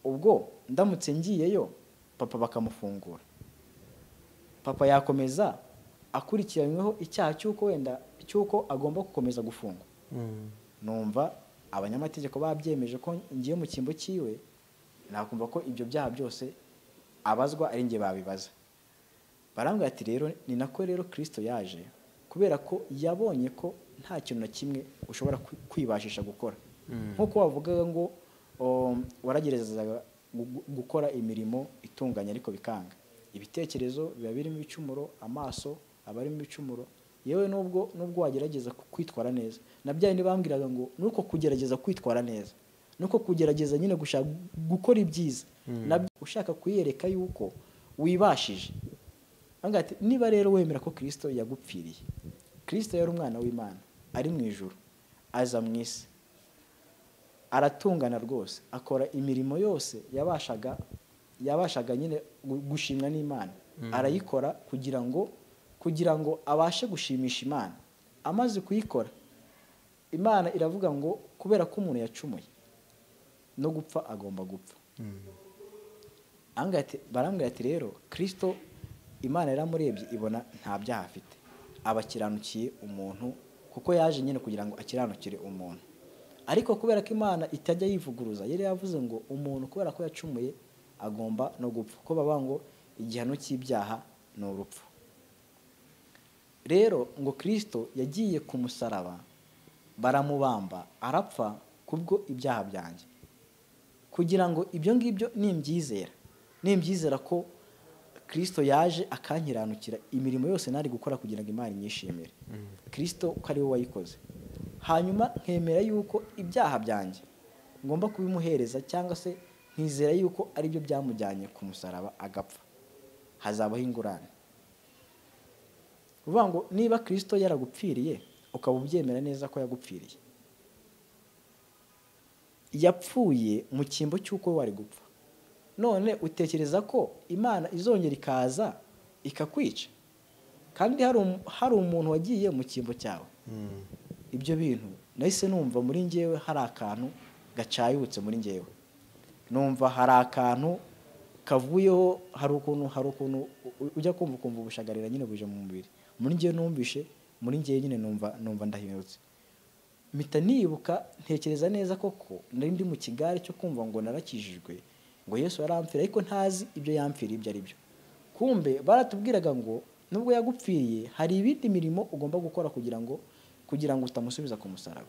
Ubwo ndamutse ngiyeyo papa bakamufungura, papa yakomeza akurikiranyweho icyaha cy'uko agomba gukomeza gufungwa. Numva abanyamategeko babyemeje ko ngiye mu cyimbo cyiwe, nakumva ko ibyo byaha byose abazwa ari njye babibaza. Barambwira ati rero ni nako rero Kristo yaje, kubera ko yabonye ko nta kintu na kimwe ushobora kwibashisha gukora. Nk'uko wavugaga ngo waragerezaga gukora imirimo itunganye ariko bikanga. Ibitekerezo biba birimo ibicumuro, amaso aba arimo ibicumuro, yewe nubwo wagerageza kwitwara neza. Nabyaye ntibambwiraga ngo nuko kugerageza kwitwara neza, nuko kugerageza nyine gushaka gukora ibyiza nabyo ushaka kwiyereka yuko wibashije. Ati niba rero wemera ko Kristo yagupfiriye, Kristo yari umwana w'Imana ari mu ijuru, aza mu isi, aratungana rwose, akora imirimo yose yabashaga nyine gushimwa n'Imana, arayikora kugira ngo abashe gushimisha Imana. Amaze kuyikora, Imana iravuga ngo kubera ko umuntu yacumuye no gupfa agomba gupfa. Barambwira ati rero Kristo Imana yaramurebye ibona nta byaha afite, abakiranukiye umuntu, kuko yaje nyine kugira ngo akiranukire umuntu. Ariko kubera ko Imana itajya yivuguruza, yari yavuze ngo umuntu kubera ko yacumuye agomba no gupfa, ko bavuga ngo igihano cy'ibyaha ni urupfu. Rero ngo Kristo yagiye ku musaraba, baramubamba, arapfa kubwo ibyaha byanjye, kugira ngo ibyo ngibyo nimbyizera ko Kristo yaje akankiranukira, imirimo yose nari gukora kugira ngo Imana inyishimire, Kristo ko ari we wayikoze, hanyuma nkemera yuko ibyaha byanjye ngomba kubimuhereza, cyangwa se nkizera yuko ari byo byamujyanye ku musaraba agapfa, hazabaho ingurane. Uvuga ngo niba Kristo yaragupfiriye ukaba ubyemera neza ko yagupfiriye, yapfuye mu cyimbo cy'uko wari gupfa, none utekereza ko Imana izongera ikaza ikakwica kandi hari umuntu wagiye mu cyimbo cyawe? Ibyo bintu nahise numva muri njyewe hari akantu gacayutse muri njyewe, numva hari akantu kavuyeho, hari ukuntu ujya kumva ubushagarira nyine buje mu mubiri, muri njyewe numvishe, muri njyewe nyine numva ndahindutse, mpita nibuka ntekereza neza koko nari ndi mu kigare cyo kumva ngo narakijijwe, ngo Yesu yarampfira, ariko ntazi ibyo yampfiriye ibyo ari byo. Kumbe baratubwiraga ngo nubwo yagupfiriye hari ibindi mirimo ugomba gukora kugira ngo utamusubiza ku musaraba.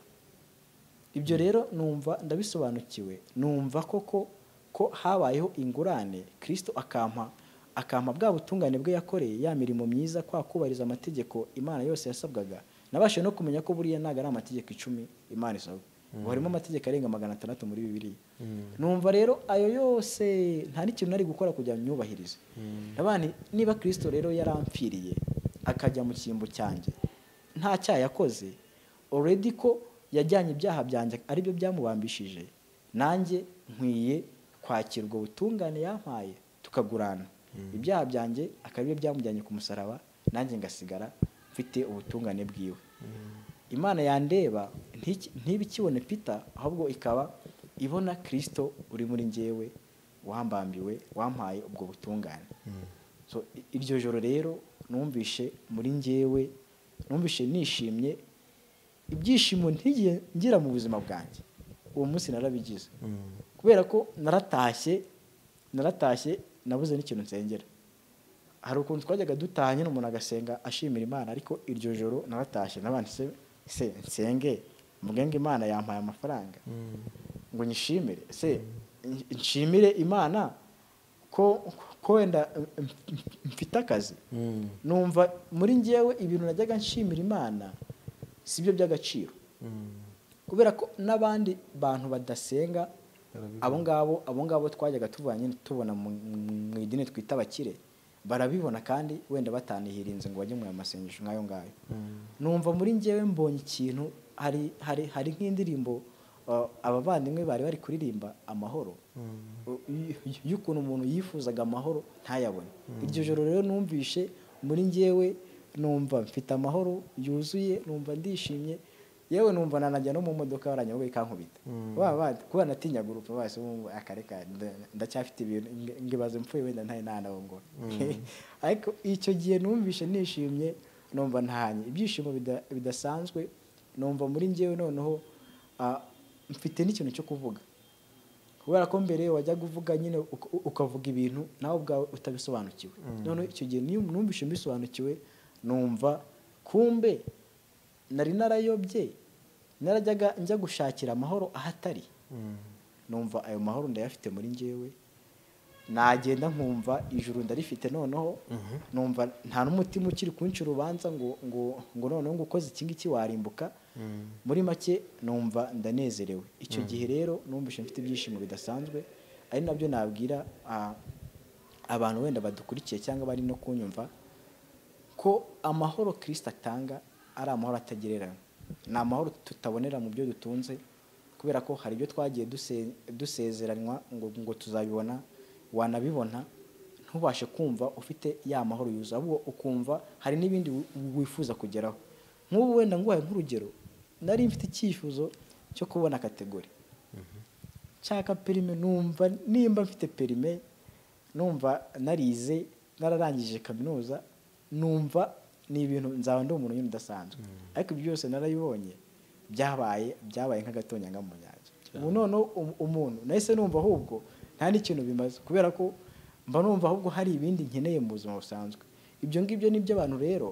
Ibyo rero numva ndabisobanukiwe, numva koko ko habayeho ingurane, Kristo akampa bwa butungane bwe yakoreye, ya mirimo myiza, kwa kubariza amategeko Imana yose yasabwaga. Nabashe no kumenya ko buriya ntago ari amategeko 10 Imana isabwa, harimo amategeko arenga 600 muri Bibiliya. Numva rero ayo yose nta n'ikintu nari gukora kugira ngo nyubahirize. Nabandi niba Kristo rero yarampfiriye akajya mu cyimbo cyanjye, nta cyaha yakoze, already ko yajyanye ibyaha byanjye ari byo byamubambishije, nanjye nkwiye kwakirwa ubutungane yampaye, tukagurana ibyaha byanjye akaba byo byamujyanye ku musaraba, nanjye ngasigara mfite ubutungane bwiwe. Imana yandeba ntibikibone Peter, ahubwo ikaba ibona Kristo uri muri njyewe, wambambiwe, wampaye ubwo butungane. So iryo joro rero numvishe muri njyewe, numvishe nishimye, ibyishimo ntigiye ngira mu buzima bwanjye. Uwo munsi narabigize, kubera ko naratashye nabuze n'ikintu nsengera. Hari ukuntu twajyaga dutanye n'umuntu agasenga ashimira Imana, ariko iryo joro naratashye nabandi se nsenge mugenge Imana yampaye amafaranga ngo nyishimire, se nshimire Imana ko wenda mfite akazi. Numva muri njyewe ibintu najyaga nshimira Imana sibyo by'agaciro, kubera ko n'abandi bantu badasenga, abo ngabo twajyaga tubona mu idini twita abakire, barabibona kandi wenda batanihirinze ngo bajye mu masengesho nk'ayo ngayo. Numva muri njyewe mbonye ikintu, hari nk'indirimbo abavandimwe bari kuririmba amahoro, y'ukuntu umuntu yifuzaga amahoro ntayabone. Iryo joro rero numvishe muri njyewe, numva mfite amahoro yuzuye, numva ndishimye, yewe numva nanajya no mu modoka baranyagoye kankubita, kuba natinyaga urupfu, base akareka ndacyafite ibintu ngibaze mpfuye wenda ntanabongora. Ariko icyo gihe numvishe nishimye, numva ntahanye ibyishimo bidasanzwe, numva muri njyewe noneho mfite n'ikintu cyo kuvuga, kubera ko mbere wajya kuvuga nyine ukavuga ibintu nawe ubwawe utabisobanukiwe. Noneho icyo gihe numvishe mbisobanukiwe, numva kumbe nari narayobye, narajyaga njya gushakira amahoro ahatari. Numva ayo mahoro ndayafite muri njyewe, nagenda nkumva ijuru ndarifite noneho numva nta n'umutima ukiri kunca urubanza ngo noneho ngo ukoze iki ngiki warimbuka. muri make numva ndanezerewe icyo gihe rero numvise mfite ibyishimo bidasanzwe ari nabyo nabwira abantu wenda badukurikiye cyangwa bari no kunyumva ko amahoro Kristo atanga ari amahoro atagereranywa. Ni amahoro tutabonera mu byo dutunze kubera ko hari ibyo twagiye dusezeranywa ngo tuzabibona, wanabibona ntubashe kumva ufite ya mahoro yuzuye, ahubwo ukumva hari n'ibindi wifuza kugeraho. Nk'ubu wenda nguhaye nk'urugero, nari mfite icyifuzo cyo kubona kategori nshaka perime, numva nimba mfite perime, numva narize nararangije kaminuza, numva ni ibintu nzaba ndi umuntu nyine udasanzwe. Ariko ibyo byose narayibonye byabaye nk'agatonyanga mu nyanja. Ubu noneho umuntu nahise numva ahubwo nta n'ikintu bimaze, kubera ko mba numva ahubwo hari ibindi nkeneye mu buzima busanzwe. Ibyo ngibyo nibyo abantu rero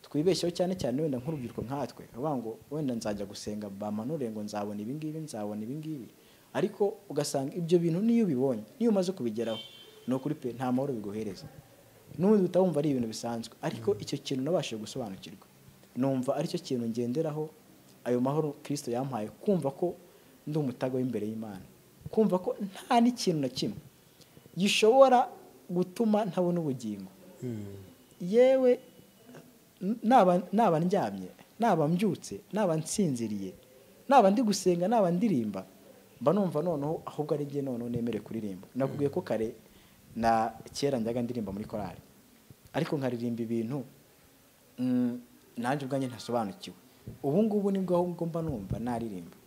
twibeshyeho cyane cyane wenda nk'urubyiruko nkatwe, avuga ngo wenda nzajya gusenga bamanure ngo nzabona ibi ngibi, nzabona ibi ngibi, ariko ugasanga ibyo bintu niyo ubibonye, niyo umaze kubigeraho, ni ukuri pe nta mahoro biguhereza. N'ubundi utabumva ari ibintu bisanzwe, ariko icyo kintu nabashije gusobanukirwa, numva aricyo kintu ngenderaho, ayo mahoro Kristo yampaye, kumva ko ndi umutago w'imbere y'Imana, kumva ko nta n'ikintu na kimwe gishobora gutuma ntabona ubugingo. Yewe naba ndyamye, naba mbyutse, naba nsinziriye, naba ndi gusenga, naba ndirimba, mba numva noneho ahubwo ari njye noneho nemere kuririmba. Nakubwiye ko kare na kera njyaga ndirimba muri korali, ariko nkaririmba ibintu nanjye ubwanjye ntasobanukiwe. Ubu ngubu nibwo ahubwo mba numva naririmba,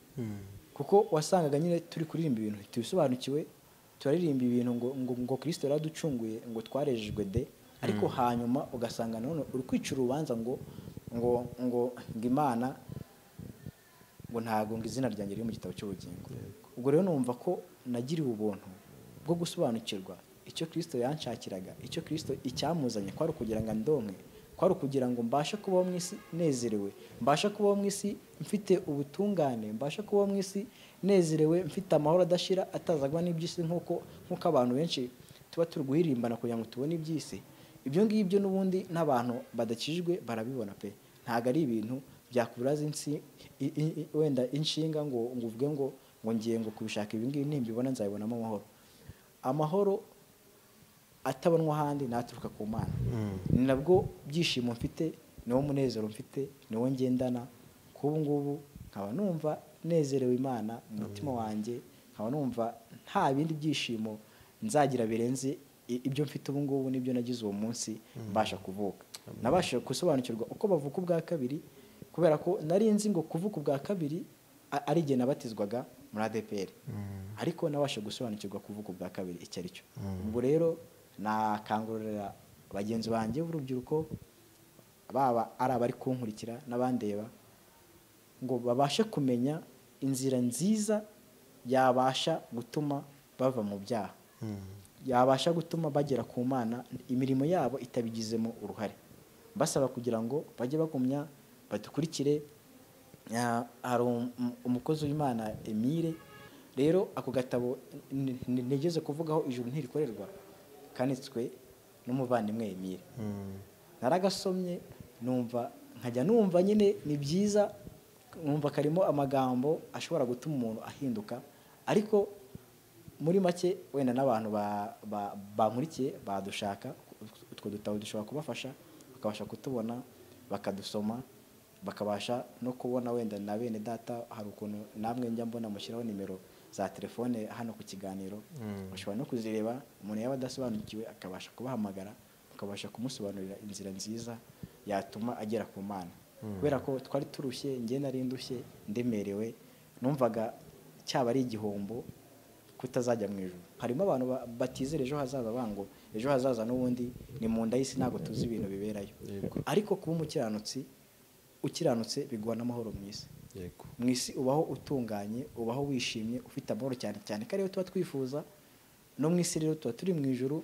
kuko wasangaga nyine turi kuririmba ibintu tubisobanukiwe, turaririmba ibintu ngo Kristo yaraducunguye, ngo twarejejwe de, ariko hanyuma ugasanga none uri kwica urubanza ngo Imana ngo ntago ngo izina ryanjye riri mu gitabo cy'ubugingo. Ubwo rero numva ko nagiriwe ubuntu bwo gusobanukirwa icyo Kristo yanshakiraga, icyo Kristo icyamuzanye kwari kugira ngo ndonke, kwari kugira ngo mbashe kubaho mu isi nezerewe, mbashe kubaho mu isi mfite ubutungane, mbashe kubaho mu isi nezerewe mfite amahoro adashira atazagwa n'iby'isi, nk'uko abantu benshi tuba turi guhirimbana kugira ngo tubone iby'isi. Ibyo ngibyo n'ubundi n'abantu badakijwe barabibona pe, ntago ari ibintu byakuraza wenda inshinga ngo uvuge ngo ngiye ngo kubishaka ibi ngibi nimbibona nzabibonamo amahoro. Amahoro atabonwa ahandi naturuka ku Mana. Ni nabwo byishimo mfite, niwo munezero mfite, niwo ngendana kubu ngubu, nkaba numva nezerewe Imana mu mutima wanjye, nkaba numva nta bindi byishimo nzagira birenze ibyo mfite ubu ngubu n'ibyo nagize uwo munsi mbasha kuvuka. Nabashije gusobanukirwa uko bavuka ubwa kabiri, kubera ko nari nzi ngo kuvuka ubwa kabiri ari igihe nabatizwaga muri ADPR, ariko nabashije gusobanukirwa kuvuka ubwa kabiri icyo ari cyo. Ubwo rero nakangurira bagenzi banjye b'urubyiruko, baba ari abari kunkurikira n'abandeba, ngo babashe kumenya inzira nziza yabasha gutuma bava mu byaha, yabasha gutuma bagera ku Mana, imirimo yabo itabigizemo uruhare. Basaba kugira ngo bajye bagumya badukurikire. Hari umukozi w'Imana Emile, rero ako gatabo nigeze kuvugaho ijuru ntirikorerwa, kanitswe n'umuvandimwe Emile. Naragasomye nkajya numva nyine ni byiza, numva karimo amagambo ashobora gutuma umuntu ahinduka, ariko muri make wenda n'abantu bankurikiye badushaka, utwo dutabo dushobora kubafasha, bakabasha kutubona, bakadusoma, bakabasha no kubona wenda na bene data. Hari ukuntu namwe njya mbona mushyiraho nimero za telefone hano ku kiganiro, bashobora no kuzireba, umuntu yaba adasobanukiwe akabasha kubahamagara, bakabasha kumusobanurira inzira nziza yatuma agera ku Mana. Kubera ko twari turushye, njye nari ndushye, ndemerewe, numvaga cyaba ari igihombo kutazajya mu ijuru. Harimo abantu batizera ejo hazaza, bango ejo hazaza n'ubundi ni mu nda y'isi, ntabwo tuzi ibintu biberayo. Ariko kuba umukiranutsi, ukiranutse biguha n'amahoro mu isi. Mu isi ubaho utunganye, ubaho wishimye, ufite amahoro cyane cyane ko ariyo tuba twifuza. No mu isi rero tuba turi mu ijuru,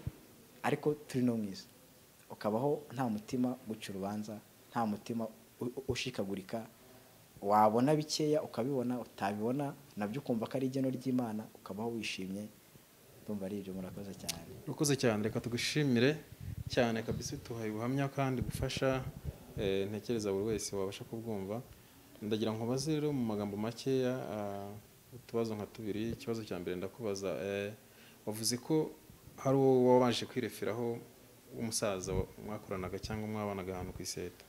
ariko turi no mu isi. Ukabaho nta mutima guca urubanza, nta mutima ushikagurika, wabona bikeya ukabibona, utabibona nabyo ukumva ko ari igeno ry'Imana, ukabaho wishimye ndumva ari ibyo. Murakoze cyane. urakoze cyane, reka tugushimire cyane kabisa, tuhaye ubuhamya kandi gufasha ntekereza buri wese wabasha kubwumva. Ndagira ngo baze rero mu magambo makeya utubazo nka tubiri. Ikibazo cya mbere ndakubaza, wavuze ko hari uwo wabanje kwireferaho umusaza mwakoranaga cyangwa mwabanaga ahantu ku iseta.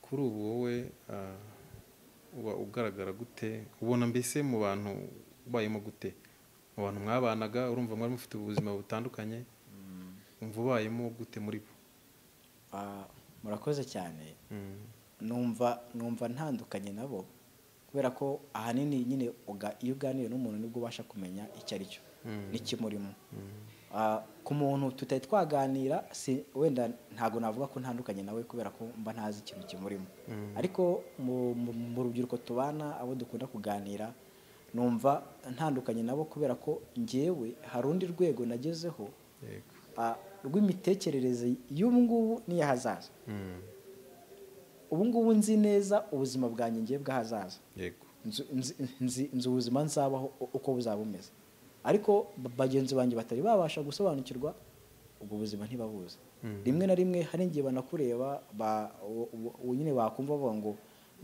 Kuri ubu wowe uba ugaragara gute, ubona mbese mu bantu ubayemo gute, mu bantu mwabanaga, urumva mwari mufite ubuzima butandukanye, umva ubayemo gute muri bo? Murakoze cyane. numva ntandukanye nabo, kubera ko ahanini nyine iyo uganiriye n'umuntu nibwo ubasha kumenya icyo ari cyo n'ikimurimo. Ku muntu tutari twaganira wenda ntabwo navuga ko ntandukanye nawe, kubera ko mba ntazi ikintu kimurimo. Ariko mu rubyiruko tubana, abo dukunda kuganira, numva ntandukanye nabo, kubera ko njyewe hari undi rwego nagezeho rw'imitekerereze y'ubu ngubu n'iy'ahazaza. Ubu ngubu nzi neza ubuzima bwanjye ngiye bw'ahazaza, nzi ubuzima nzabaho uko buzaba bumeze. Ariko bagenzi banjye batari babasha gusobanukirwa ubwo buzima, ntibabuze. Rimwe na rimwe hari igihe banakureba nyine bakumva bavuga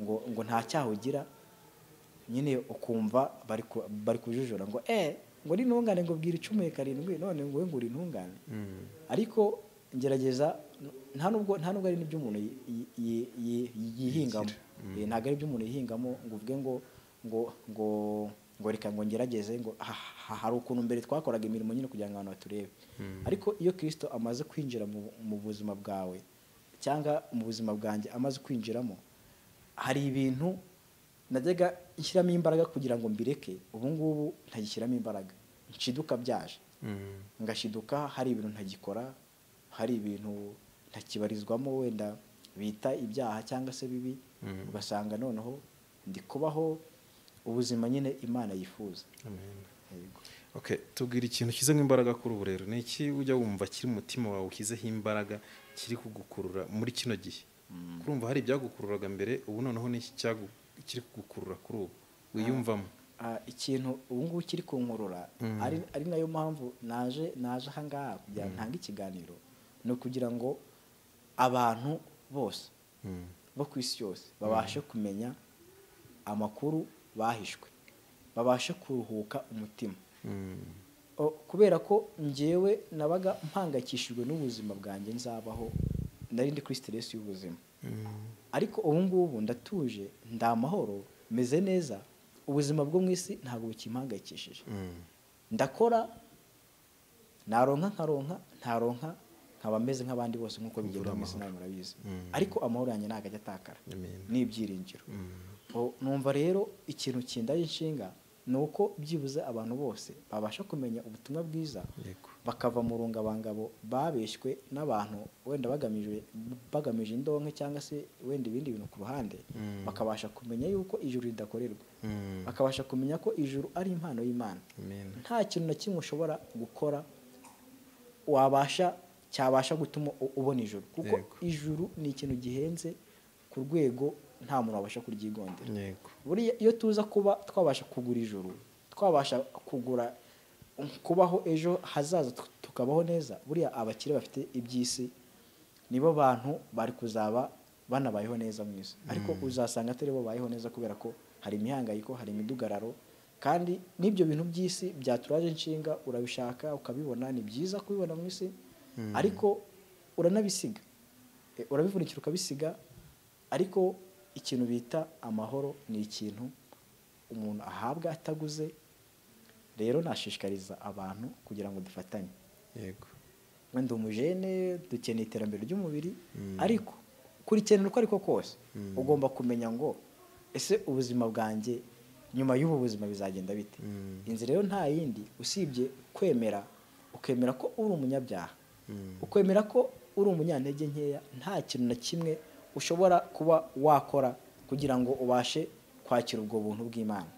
ngo nta cyaha ugira, nyine ukumva bari kujujura ngo ngo ni intungane, ngo bwira 17 none ngo we ngura intungane. Ariko ngerageza nta nubwo ari n'ibyo umuntu yihingamo, ntabwo ari ibyo umuntu yihingamo ngo uvuge ngo reka ngo ngerageze, ngo hari ukuntu mbere twakoraga imirimo nyine kugira ngo abantu baturebe. Ariko iyo Kristo amaze kwinjira mu buzima bwawe cyangwa mu buzima bwanjye, amaze kwinjiramo, hari ibintu najyaga nshyiramo imbaraga kugira ngo mbireke, ubu ngubu ntagishyiramo imbaraga, nshiduka byaje, ngashiduka hari ibintu ntagikora, hari ibintu ntakibarizwamo wenda bita ibyaha cyangwa se bibi, ugasanga noneho ndi kubaho ubuzima nyine Imana yifuza. Okay, tubwira ikintu kize nk'imbaraga kuri ubu rero. Ni iki ujya wumva kiri mu mutima wawe ukizeho imbaraga, kiri kugukurura muri kino gihe? Kurumva hari ibyagukururaga mbere, ubu noneho ni iki kiri kugukurura kuri ubu wiyumvamo? Ikintu ubu ngubu kiri kunkurura, ari nayo mpamvu naje ahangaha kugira ngo ntange ikiganiro, ni ukugira ngo abantu bose bo ku isi yose babashe kumenya amakuru bahishwe, babashe kuruhuka umutima. Kubera ko njyewe nabaga mpangayikishijwe n'ubuzima bwanjye nzabaho, nari ndi kuri stress y'ubuzima. Ariko ubu ngubu ndatuje, ndamahoro, meze neza, ubuzima bwo mu isi ntabwo bukimpangayikishije. Ndakora, naronka nkaronka, ntaronka nkaba meze nk'abandi bose nk'uko bigenda mu isi, nawe murabizi. Ariko amahoro yanjye ntabwo ajya atakara, n'ibyiringiro. Numva rero ikintu kindaye inshinga ni uko byibuze abantu bose babasha kumenya ubutumwa bwiza, bakava mu rungabangabo babeshywe n'abantu wenda bagamije indonke cyangwa se wenda ibindi bintu ku ruhande, bakabasha kumenya yuko ijuru ridakorerwa, bakabasha kumenya ko ijuru ari impano y'Imana. Nta kintu na kimwe ushobora gukora cyabasha gutuma ubona ijuru, kuko ijuru ni ikintu gihenze ku rwego nta muntu wabasha kuryigondera. Buriya iyo tuza kuba twabasha kugura ijuru, twabasha kugura kubaho ejo hazaza tukabaho neza, buriya abakire bafite iby'isi nibo bantu bari kuzaba banabayeho neza mu isi. Ariko uzasanga atari bo bayeho neza, kubera ko hari imihangayiko, hari imidugararo, kandi n'ibyo bintu by'isi byaturaje inshinga, urabishaka ukabibona, ni byiza kubibona mu isi, ariko uranabisiga, urabivunikira ukabisiga. Ariko ikintu bita amahoro ni ikintu umuntu ahabwa ataguze. Rero nashishikariza abantu kugira ngo dufatanye. Wenda umujene dukeneye iterambere ry'umubiri, ariko kurikenera uko ariko kose ugomba kumenya ngo ese ubuzima bwanjye nyuma y'ubu buzima bizagenda bite. Inzira rero nta yindi usibye kwemera, ukemera ko uri umunyabyaha, ukemera ko uri umunyantege nkeya, nta kintu na kimwe ushobora kuba wakora kugira ngo ubashe kwakira ubwo buntu bw'Imana.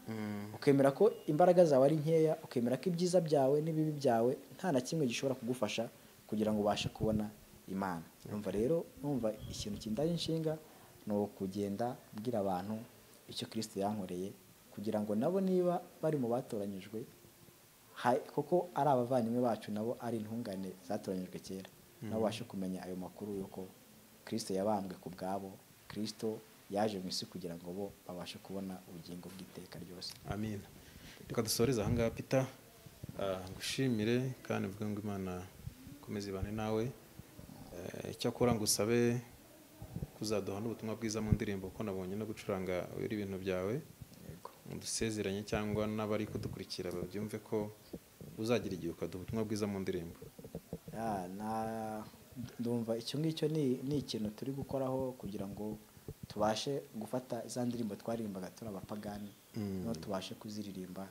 Ukemera ko imbaraga zawe ari nkeya, ukemera ko ibyiza byawe n'ibibi byawe nta na kimwe gishobora kugufasha kugira ngo ubashe kubona Imana. Numva ikintu kindaye inshinga ni ukugenda bwira abantu icyo Kristo yankoreye, kugira ngo nabo niba bari mu batoranyijwe kuko ari abavandimwe bacu nabo ari intungane zatoranyijwe kera nabo babashe kumenya ayo makuru y'uko Kristo yabambwe ku bwabo, Kristo yaje mu isi kugira ngo bo babashe kubona ubugingo bw'iteka ryose. Amin. Reka dusoreze aha ngaha Peter, ngushimire kandi mvuge ngo Imana ikomeze ibane nawe. Icyakora ngusabe kuzaduha n'ubutumwa bwiza mu ndirimbo kuko nabonye no gucuranga ibintu byawe. Dusezeranye cyangwa n'abari kudukurikira babyumve ko uzagira igihe ukaduha ubutumwa bwiza mu ndirimbo. Ndumva icyo ngicyo ni ikintu turi gukoraho kugira ngo tubashe gufata za ndirimbo twaririmbaga turi abapagani no tubashe kuziririmba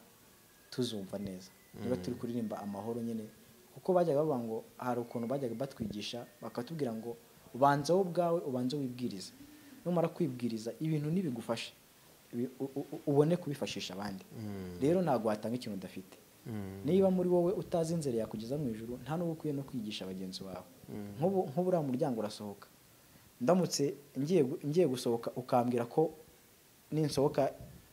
tuzumva neza. Niba turi kuririmba amahoro nyine kuko bajyaga bavuga ngo hari ukuntu bajyaga batwigisha bakatubwira ngo ubanze wowe ubwawe ubanze wibwirize, numara kwibwiriza ibintu nibigufashe ubone kubifashisha abandi. Rero ntabwo watanga ikintu udafite. Niba muri wowe utazi inzira yakugeza mu ijuru nta n'ubu ukwiye no kwigisha bagenzi bawe. Nk'ubu uriya muryango urasohoka, ndamutse ngiye gusohoka ukambwira ko ninsohoka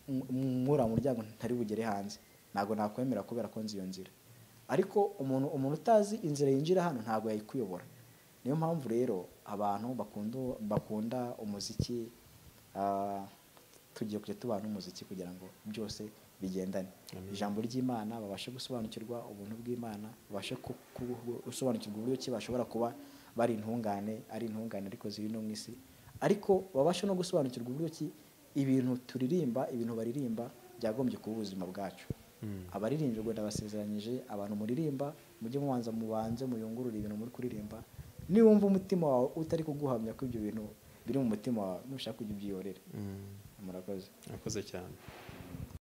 muri muryango ntari bugere hanze, ntabwo nakwemera kubera ko nzi iyo nzira. Ariko umuntu utazi inzira yinjira hano ntabwo yayikuyobora. Niyo mpamvu rero abantu bakunda umuziki, tugiye kujya tubana n'umuziki kugira ngo byose bigendane. Ijambo ry'Imana babashe gusobanukirwa ubuntu bw'Imana, babashe gusobanukirwa uburyo ki bashobora kuba bari intungane, ari intungane ariko ziri no mu isi, ariko babashe no gusobanukirwa uburyo ki ibintu turirimba, ibintu baririmba byagombye kuba ubuzima bwacu. Abaririmbyi ngo ndabasezeranyije, abantu muririmba mujye mubanze muyungurure ibintu muri kuririmba. Niwumva umutima wawe utari kuguhamya ko ibyo bintu biri mu mutima wawe, nushaka kujya ubyiyorera. Murakoze. Murakoze cyane.